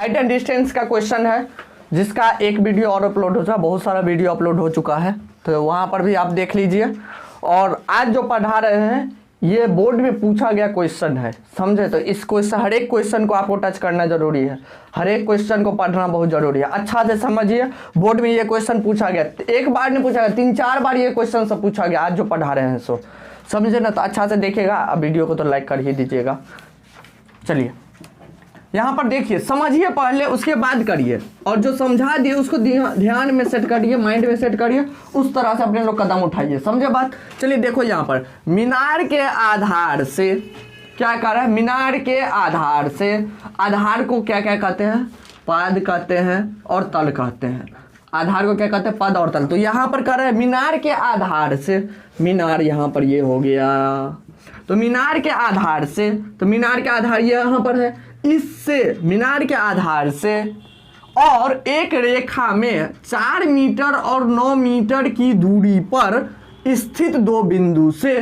Height and distance का question है, जिसका एक वीडियो और अपलोड हो चुका, बहुत सारा वीडियो अपलोड हो चुका है, तो वहाँ पर भी आप देख लीजिए। और आज जो पढ़ा रहे हैं ये बोर्ड में पूछा गया क्वेश्चन है, समझे। तो इस क्वेश्चन, हर एक क्वेश्चन को आपको टच करना जरूरी है, हर एक क्वेश्चन को पढ़ना बहुत जरूरी है। अच्छा से समझिए, बोर्ड में ये क्वेश्चन पूछा गया, एक बार नहीं पूछा गया, 3-4 बार ये क्वेश्चन सब पूछा गया आज जो पढ़ा रहे हैं, सो समझे ना। तो अच्छा से देखिएगा, अब वीडियो को तो लाइक कर ही दीजिएगा। चलिए यहाँ पर देखिए, समझिए पहले, उसके बाद करिए, और जो समझा दिए उसको ध्यान में सेट करिए, माइंड में सेट करिए, उस तरह से अपने लोग कदम उठाइए, समझे बात। चलिए देखो यहाँ पर, मीनार के आधार से क्या कर रहा है, मीनार के आधार से, आधार को क्या क्या कहते हैं, पद कहते हैं और तल कहते हैं। आधार को क्या कहते हैं, पद और तल। तो यहाँ पर कर रहे हैं मीनार के आधार से, मीनार यहाँ पर ये हो गया, तो मीनार के आधार से, तो मीनार के आधार ये यहाँ पर है, इससे मीनार के आधार से और एक रेखा में 4 मीटर और 9 मीटर की दूरी पर स्थित 2 बिंदु से,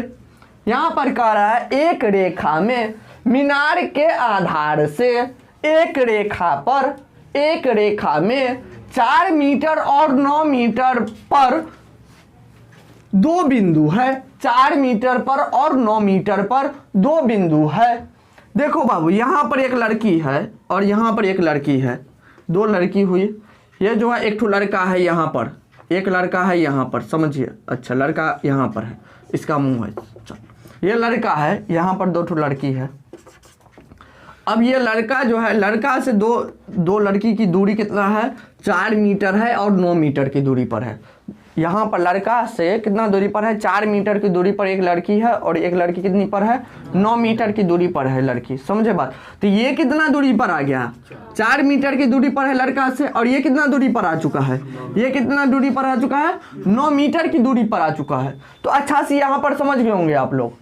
यहाँ पर कह रहा है एक रेखा में, मीनार के आधार से एक रेखा पर, एक रेखा में 4 मीटर और 9 मीटर पर 2 बिंदु है, 4 मीटर पर और 9 मीटर पर 2 बिंदु है। देखो बाबू, यहाँ पर एक लड़की है और यहाँ पर एक लड़की है, 2 लड़की हुई। ये जो है एक ठो लड़का है, यहाँ पर एक लड़का है, यहाँ पर समझिए। अच्छा, लड़का यहाँ पर है, इसका मुंह है, चल ये लड़का है, यहाँ पर 2 ठो लड़की है। अब ये लड़का जो है, लड़का से दो लड़की की दूरी कितना है, 4 मीटर है और 9 मीटर की दूरी पर है। यहाँ पर लड़का से कितना दूरी पर है, 4 मीटर की दूरी पर एक लड़की है, और एक लड़की कितनी पर है, 9 मीटर की दूरी पर है लड़की, समझे बात। तो ये कितना दूरी पर आ गया, 4 मीटर की दूरी पर है लड़का से, और ये कितना दूरी पर आ चुका है, ये कितना दूरी पर आ चुका है, 9 मीटर की दूरी पर आ चुका है। तो अच्छा से यहाँ पर समझ गए होंगे आप लोग,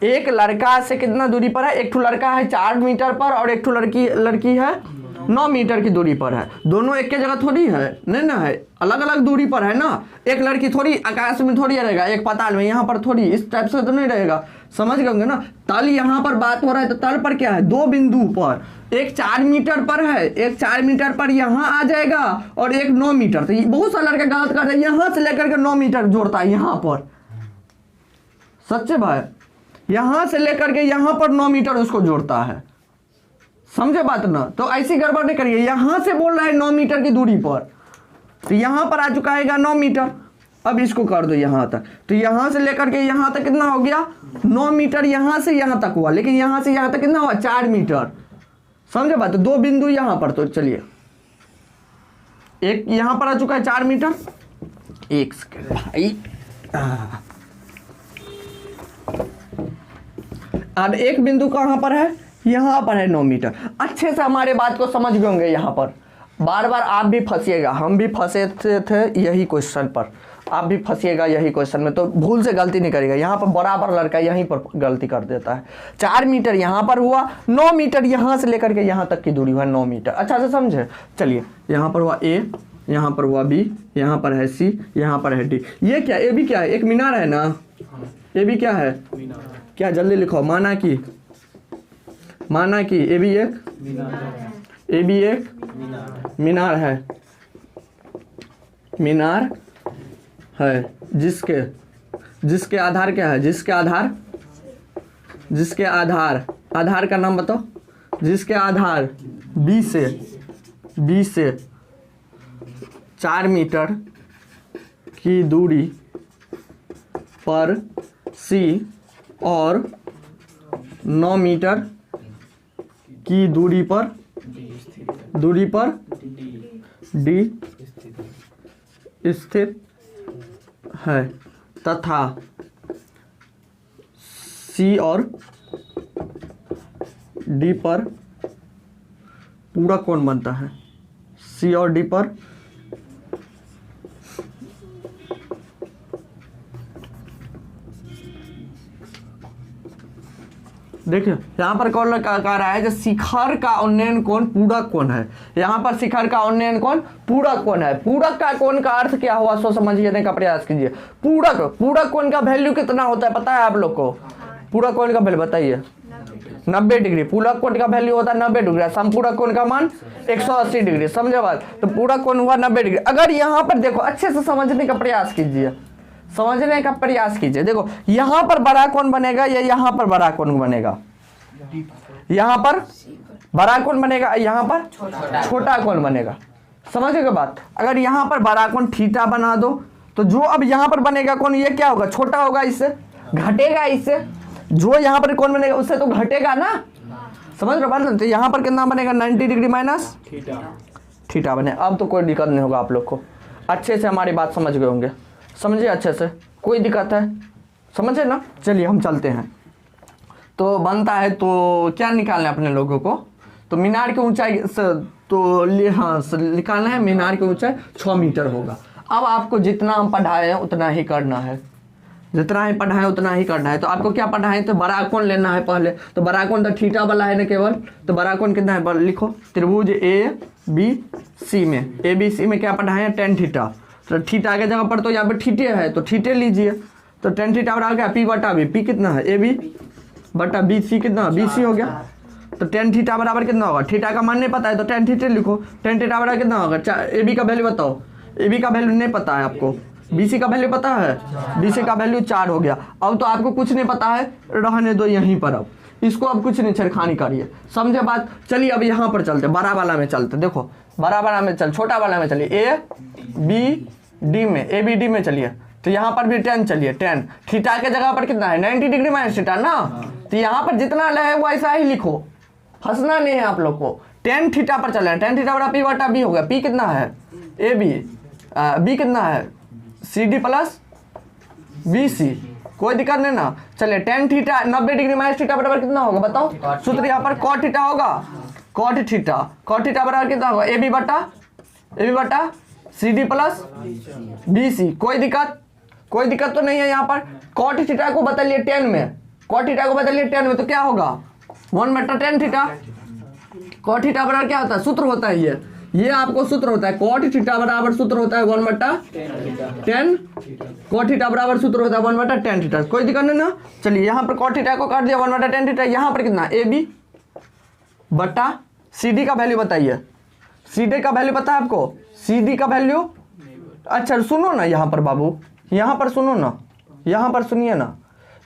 एक लड़का से कितना दूरी पर है, एक ठो लड़का है 4 मीटर पर और एक ठो लड़की है 9 मीटर की दूरी पर है। दोनों एक के जगह थोड़ी है, नहीं ना है, अलग अलग दूरी पर है ना। एक लड़की थोड़ी आकाश में थोड़ी रहेगा, एक पाताल में, यहाँ पर थोड़ी, इस टाइप से तो नहीं रहेगा, समझ गए ना। तल यहाँ पर बात हो रहा है, तो तल पर क्या है, 2 बिंदु पर, एक 4 मीटर पर है, एक 4 मीटर पर यहाँ आ जाएगा, और एक 9 मीटर। तो बहुत सा लड़का गलत करता है, यहाँ से लेकर के 9 मीटर जोड़ता है यहाँ पर, सच्चे भाई, यहाँ से लेकर के यहाँ पर 9 मीटर उसको जोड़ता है, समझे बात ना। तो ऐसी गड़बड़ नहीं करिए, यहां से बोल रहा है 9 मीटर की दूरी पर, तो यहां पर आ चुका है 9 मीटर। अब इसको कर दो यहां तक, तो यहां से लेकर के यहां तक कितना हो गया, 9 मीटर यहां से यहां तक हुआ, लेकिन यहां से यहां तक कितना हुआ, 4 मीटर, समझे बात। तो 2 बिंदु यहां पर, तो चलिए एक यहां पर आ चुका है 4 मीटर, एक सेकेंड भाई, अब एक बिंदु कहां पर है, यहाँ पर है 9 मीटर। अच्छे से हमारे बात को समझ गए होंगे। यहाँ पर बार बार आप भी फंसिएगा, हम भी फंसे थे यही क्वेश्चन पर, आप भी फंसिएगा यही क्वेश्चन में, तो भूल से गलती नहीं करेगा। यहाँ पर बराबर लड़का यहीं पर गलती कर देता है। 4 मीटर यहाँ पर हुआ, 9 मीटर यहाँ से लेकर के यहाँ तक की दूरी हुआ 9 मीटर। अच्छा से समझे। चलिए यहाँ पर हुआ A, यहाँ पर हुआ B, यहाँ पर है C, यहाँ पर है D। ये क्या, ए भी क्या है, एक मीनार है ना, ये भी क्या है, क्या, जल्दी लिखो, माना कि ए भी एक मीनार है, मीनार है, जिसके आधार क्या है, जिसके आधार का नाम बताओ, जिसके आधार B से 4 मीटर की दूरी पर C और 9 मीटर की दूरी पर D स्थित है, तथा C और D पर पूरक कोण बनता है, C और D पर देखिए यहाँ पर कौन कह रहा है, जो शिखर का उन्नयन कोण पूरक कोण है। यहाँ पर शिखर का उन्नयन कोण पूरक कोण है। पूरक का कोण का अर्थ क्या हुआ, सो समझिए का प्रयास कीजिए। पूरक कोण का वैल्यू कितना होता है पता है आप लोग को, पूरक कोण का वैल्यू बताइए, 90 डिग्री। पूरक कोण का वैल्यू होता है 90 डिग्री, समपूरक कोण का मान 180 डिग्री। समझे बात? तो पूरक कोण हुआ 90 डिग्री। अगर यहाँ पर देखो, अच्छे से समझने का प्रयास कीजिए, समझने का प्रयास कीजिए। देखो यहाँ पर बड़ा कोण बनेगा या यहाँ पर बड़ा कोण बनेगा? यहाँ पर बड़ा कोण बनेगा, यहाँ पर छोटा कोण बनेगा। समझेगा बात? अगर यहाँ पर बड़ा कोण थीटा बना दो तो जो अब यहाँ पर बनेगा कोण ये क्या होगा? छोटा होगा, इससे घटेगा, इससे जो यहाँ पर कोण बनेगा उससे तो घटेगा ना। समझ रहे हो? तो यहाँ पर कितना बनेगा? 90 डिग्री माइनस थीटा बने। अब तो कोई दिक्कत नहीं होगा, आप लोग को अच्छे से हमारी बात समझ गए होंगे। समझे अच्छे से? कोई दिक्कत है? समझे ना? चलिए हम चलते हैं। तो बनता है तो क्या निकालना है अपने लोगों को? तो मीनार की ऊंचाई तो निकालना है। मीनार की ऊंचाई 6 मीटर होगा। अब आपको जितना हम पढ़ाए हैं उतना ही करना है, जितना ही पढ़ाए उतना ही करना है। तो आपको क्या पढ़ाए? तो बड़ा कोण लेना है पहले। तो बड़ा कोण तो थीटा वाला है ना केवल। तो बड़ा कोण कितना है? लिखो त्रिभुज ABC में, ABC में क्या पढ़ाए हैं? tan theta. तो थीटा के जगह पर तो यहाँ पर थीटे है तो थीटे लीजिए। तो tan थीटा बराबर क्या? P बटा B। P कितना है? AB बटा BC कितना? BC हो गया। तो tan थीटा बराबर कितना होगा? थीटा का मान नहीं पता है तो tan थीटा लिखो। tan थीटा बराबर कितना होगा? AB का वैल्यू बताओ। AB का वैल्यू नहीं पता है आपको। BC का वैल्यू पता है? BC का वैल्यू 4 हो गया। अब तो आपको कुछ नहीं पता है, रहने दो यहीं पर। अब इसको अब कुछ नहीं छेड़खानी करिए। समझे बात? चलिए अब यहाँ पर चलते, बड़ा वाला में चलते। देखो बड़ा वाला में चल, छोटा वाला में चलिए। ABD में, ABD में चलिए। तो यहाँ पर भी tan चलिए। tan थीटा के जगह पर कितना है? 90 डिग्री माइनस थीटा ना। तो यहाँ पर जितना है वो ऐसा ही लिखो, हंसना नहीं है आप लोग को। tan थीटा पर चले। tan थीटा बड़ा P बटा B हो गया। P कितना है? AB। B कितना है? CD plus BC। कोई दिक्कत नहीं ना। चलिए tan theta 90 degree minus theta बराबर कितना होगा बताओ? सूत्र यहाँ पर cot थीटा होगा। cot थीटा बराबर कितना होगा? AB बटा CD प्लस BC। कोई दिक्कत तो नहीं है यहाँ पर। cot थीटा को बदलिए tan में, cot थीटा को बदलिए tan में तो क्या होगा? 1/tan theta. cot थीटा बराबर क्या होता है? सूत्र होता है ये आपको सूत्र होता है। cot थीटा बराबर सूत्र होता है 1/tan। cot थीटा बराबर सूत्र होता है 1/tan थीटा। कोई दिक्कत नहीं ना। चलिए यहाँ पर cot थीटा को काट दिया 1/tan थीटा। यहाँ पर कितना? AB बटा CD का वैल्यू बताइए। CD का वैल्यू पता है आपको? CD का वैल्यू, अच्छा सुनो ना यहाँ पर बाबू, यहाँ पर सुनो ना, यहाँ पर सुनिए ना।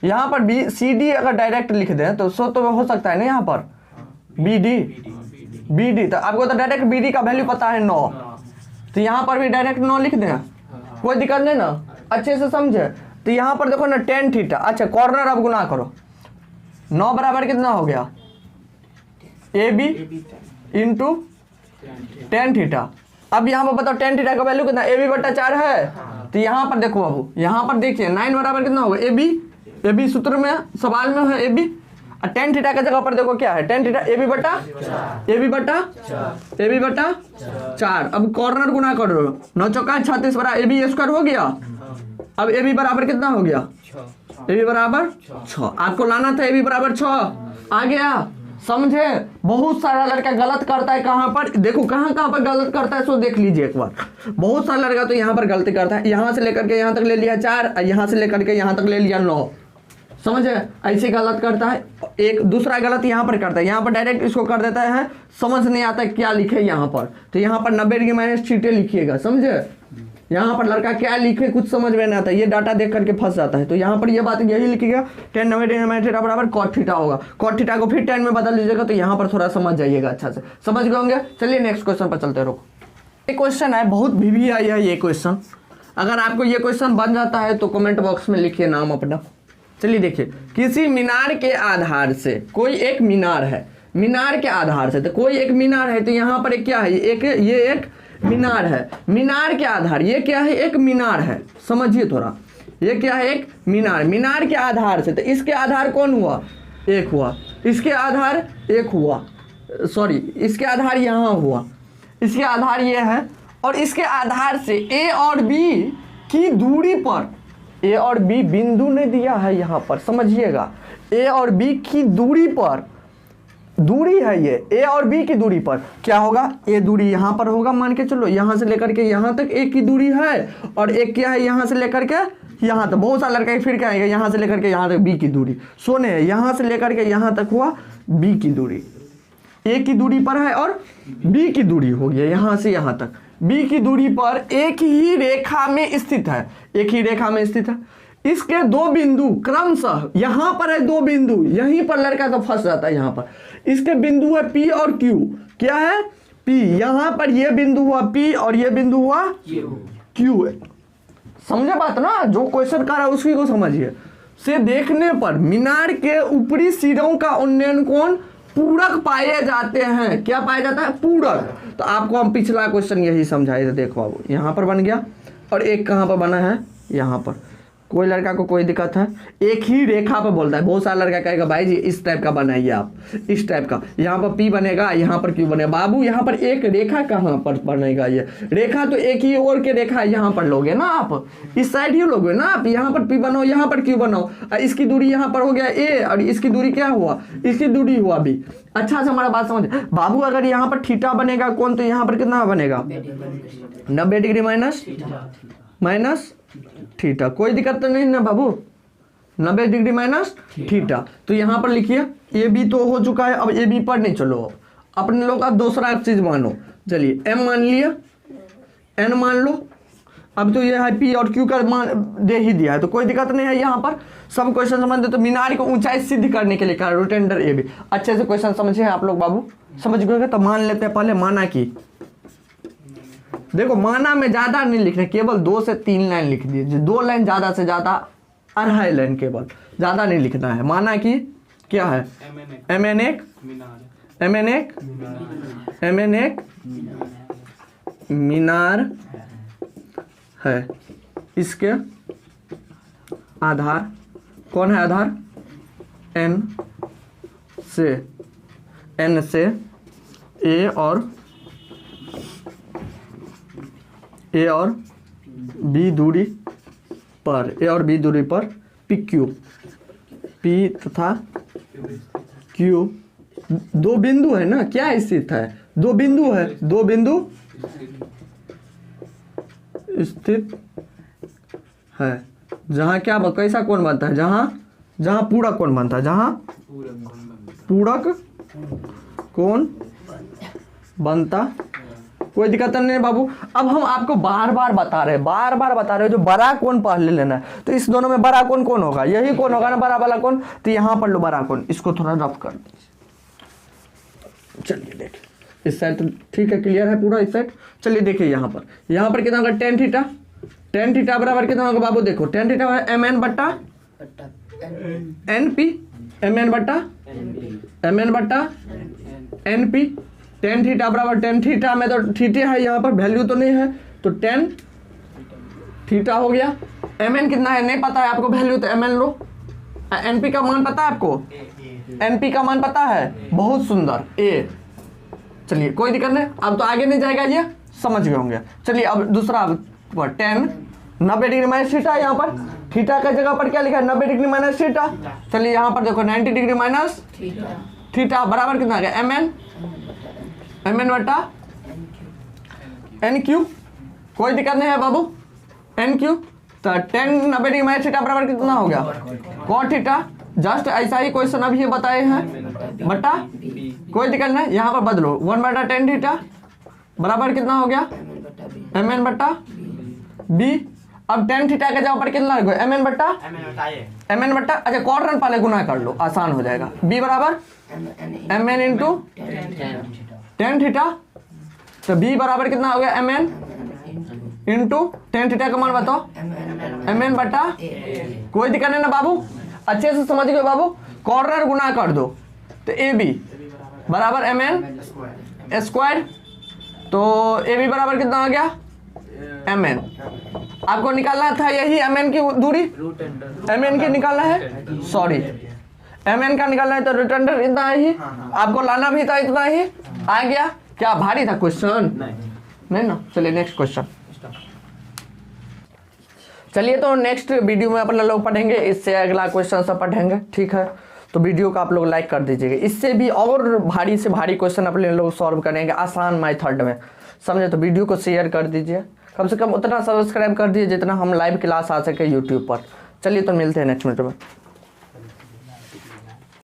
यहाँ पर CD अगर डायरेक्ट लिख दें तो हो सकता है ना यहाँ पर BD। तो आपको तो डायरेक्ट BD का वैल्यू पता है 9। तो यहाँ पर भी डायरेक्ट 9 लिख दें, कोई दिक्कत नहीं ना। अच्छे से समझे? तो यहाँ पर देखो ना tan थीटा। अच्छा कॉर्नर अब गुना करो। 9 बराबर कितना हो गया? AB into tan theta. अब यहाँ पर बताओ tan थीटा का वैल्यू कितना? AB बटा 4 है। तो यहाँ पर देखो बाबू, यहाँ पर देखिए 9 बराबर कितना होगा? AB सूत्र में, सवाल में है AB। और tan थीटा का जगह पर देखो क्या है? tan थीटा AB बटा 4। अब कॉर्नर गुना करो। 9 चौका 36 बराबर AB स्क्वायर हो गया। अब AB बराबर कितना हो गया? AB बराबर 6। आपको लाना था AB बराबर 6, आ गया। समझे? बहुत सारा लड़का गलत करता है। कहाँ पर देखो, कहाँ पर गलत करता है सो देख लीजिए एक बार। बहुत सारा लड़का तो यहाँ पर गलती करता है। यहाँ से लेकर के यहाँ तक ले लिया 4, यहाँ से लेकर के यहाँ तक ले लिया 9। समझे? ऐसे गलत करता है। एक दूसरा गलत यहाँ पर करता है, यहाँ पर डायरेक्ट इसको कर देता है। समझ नहीं आता क्या लिखे यहाँ पर। तो यहाँ पर 90 डिग्री माइनस थीटा लिखिएगा। समझे? यहाँ पर लड़का क्या लिखे कुछ समझ में नहीं आता, ये डाटा देख करके फंस जाता है। तो यहाँ पर ये बात यही लिखिएगा, tan 90 डिग्री माइनस थीटा बराबर cot थीटा होगा। cot थीटा को फिर tan में बदल लीजिएगा। तो यहाँ पर थोड़ा समझ जाइएगा, अच्छा से समझ गए होंगे। चलिए नेक्स्ट क्वेश्चन पर चलते रहो। एक क्वेश्चन है, बहुत भी आया है ये क्वेश्चन। अगर आपको ये क्वेश्चन बन जाता है तो कमेंट बॉक्स में लिखिए नाम अपना। चलिए देखिए, किसी मीनार के आधार से, कोई एक मीनार है, मीनार के आधार से, तो कोई एक मीनार है। तो यहाँ पर एक क्या है? ये एक मीनार है। मीनार के आधार, ये क्या है? एक मीनार है। समझिए थोड़ा, ये क्या है? एक मीनार। मीनार के आधार से, तो इसके आधार कौन हुआ? 1 हुआ। इसके आधार 1 हुआ, सॉरी इसके आधार यहाँ हुआ, इसके आधार ये है। और इसके आधार से A और B की दूरी पर, A और B बिंदु ने दिया है यहाँ पर, समझिएगा। A और B की दूरी पर, दूरी है ये A और B की दूरी पर क्या होगा? A दूरी यहाँ पर होगा, मान के चलो यहाँ से लेकर के यहाँ तक A की दूरी है। और एक क्या है? यहाँ से लेकर के यहाँ तक। बहुत सारा लड़का फिर क्या आएगा? यहाँ से लेकर के यहाँ तक B की दूरी। सोने यहाँ से लेकर के यहाँ तक हुआ बी की दूरी, ए की दूरी पर है और बी की दूरी हो गया यहाँ से यहाँ तक, बी की दूरी पर एक ही रेखा में स्थित है, एक ही रेखा में स्थित है। इसके दो बिंदु क्रमशः, यहाँ पर है दो बिंदु, यहीं पर लड़का तो फंस जाता है। यहाँ पर इसके बिंदु है पी और क्यू, क्या है पी, यहाँ पर ये बिंदु हुआ पी और ये बिंदु हुआ क्यू है। समझे बात ना, जो क्वेश्चन कर रहा है उसी को समझिए। से देखने पर मीनार के ऊपरी सिरों का उन्नयन कोण पूरक पाए जाते हैं। क्या पाया जाता है? पूरक। तो आपको हम पिछला क्वेश्चन यही समझाए थे। देखो अब यहाँ पर बन गया और एक कहाँ पर बना है, यहाँ पर। कोई लड़का को कोई दिक्कत है, एक ही रेखा पर बोलता है। बहुत सारा लड़का कहेगा भाई जी इस टाइप का बनाइए आप, इस टाइप का, यहाँ पर पी बनेगा, यहाँ पर क्यू बनेगा। बाबू यहाँ पर एक रेखा कहाँ पर बनेगा? ये रेखा तो एक ही और के रेखा यहाँ पर लोगे ना आप, इस साइड ही लोगे ना आप। यहाँ पर पी बनाओ, यहाँ पर क्यू बनाओ, इसकी दूरी यहाँ पर हो गया ए और इसकी दूरी क्या हुआ, इसकी दूरी हुआ बी। अच्छा से हमारा बात समझ बाबू। अगर यहाँ पर थीटा बनेगा कौन, तो यहाँ पर कितना बनेगा 90 डिग्री माइनस थीटा। कोई दिक्कत तो नहीं ना बाबू, 90 डिग्री माइनस थीटा। तो यहाँ पर लिखिए ए बी तो हो चुका है। अब ए बी पर नहीं चलो, अपने लोग अब दूसरा चीज मानो। चलिए एम मान लिया, एन मान लो। अब तो ये है पी और क्यू का मान दे ही दिया है, तो कोई दिक्कत नहीं है। यहाँ पर सब क्वेश्चन समझ दे। तो मीनार को ऊंचाई सिद्ध करने के लिए कहा रोटेंडर ए बी। अच्छे से क्वेश्चन समझे आप लोग बाबू, समझ गए? तो मान लेते हैं पहले माना की। देखो माना में ज्यादा नहीं लिखना, केवल 2 से 3 लाइन लिख दीजिए। 2 लाइन ज्यादा से ज्यादा, 2.5 लाइन केवल, ज्यादा नहीं लिखना है। माना कि क्या है? MN एक मीनार है। इसके आधार कौन है? आधार N से ए और बी दूरी पर पी क्यू, पी तथा क्यू दो बिंदु है ना, क्या स्थित है? दो बिंदु है, दो बिंदु स्थित है। जहां क्या कैसा कोण बनता है? जहां पूरक कोण बनता है, जहां पूरक कोण बनता। कोई दिक्कत नहीं है बाबू। अब हम आपको बार बार बता रहे हैं जो बड़ा कोण पहले लेना है। तो इस दोनों में बड़ा कोण कौन होगा? यही कोण होगा ना, बड़ा वाला कोण। तो यहाँ पर लो बड़ा कोण, इसको थोड़ा रफ कर दीजिए। चलिए देखिए इस साइड तो ठीक है, क्लियर है पूरा इस साइड। चलिए देखिए यहाँ पर कितना होगा? टेन थीटा बराबर कितना होगा बाबू? देखो टेन थीटा MN बट्टा NP, MN बट्टा NP। टेन थीटा बराबर, टेन थीटा में तो थीटा है, यहाँ पर वैल्यू तो नहीं है, तो टेन थीटा हो गया। MN कितना है नहीं पता है आपको वैल्यू, तो MN लो। NP का मान पता है आपको? NP का मान पता है? बहुत सुंदर, ए। चलिए कोई दिक्कत नहीं, अब तो आगे नहीं जाएगा, ये समझ गए होंगे। चलिए अब दूसरा 10 90 डिग्री माइनस थीटा। यहाँ पर थीटा का जगह पर क्या लिखा है? 90 डिग्री माइनस थीटा। चलिए यहाँ पर देखो 90 डिग्री माइनस थीटा बराबर कितना आ गया? MN बट्टा NQ। कोई दिक्कत नहीं है बाबू, NQ। तो 10 90 डिग्री माइनस थीटा बराबर कितना हो गया? cot theta. जस्ट ऐसा ही क्वेश्चन अभी ये बताए हैं बट्टा, कोई दिक्कत नहीं, यहाँ पर बदलो 1 बटा 10 थीटा बराबर कितना हो गया? MN बट्टा B। अब 10 थीटा के जगह पर कितना लगेगा? MN बट्टा अच्छा cot रन पहले गुना कर लो, आसान हो जाएगा। B बराबर MN इंटू 10 थीटा। तो B बराबर कितना हो गया? MN इंटू 10 थीटा का मान बताओ? MN बट्टा। कोई दिक्कत नहीं ना बाबू, अच्छे से समझ गए बाबू। कॉर्नर गुना कर दो, तो AB बराबर MN स्क्वायर। तो AB बराबर कितना हो गया? MN। आपको निकालना था यही MN की दूरी, MN की निकालना है, सॉरी MN का निकालना है। तो रिटर्नर इतना ही आपको लाना भी था, इतना ही आ गया। क्या भारी था क्वेश्चन? नहीं ना। चलिए नेक्स्ट क्वेश्चन। चलिए तो नेक्स्ट वीडियो में अपन लोग पढ़ेंगे, इससे अगला क्वेश्चन सब पढ़ेंगे, ठीक है? तो वीडियो को आप लोग लाइक कर दीजिएगा। इससे भी और भारी से भारी क्वेश्चन अपने लोग सॉल्व करेंगे आसान मेथड में, समझे? तो वीडियो को शेयर कर दीजिए, कम से कम उतना सब्सक्राइब कर दीजिए जितना हम लाइव क्लास आ सके यूट्यूब पर। चलिए तो मिलते हैं नेक्स्ट वीडियो में।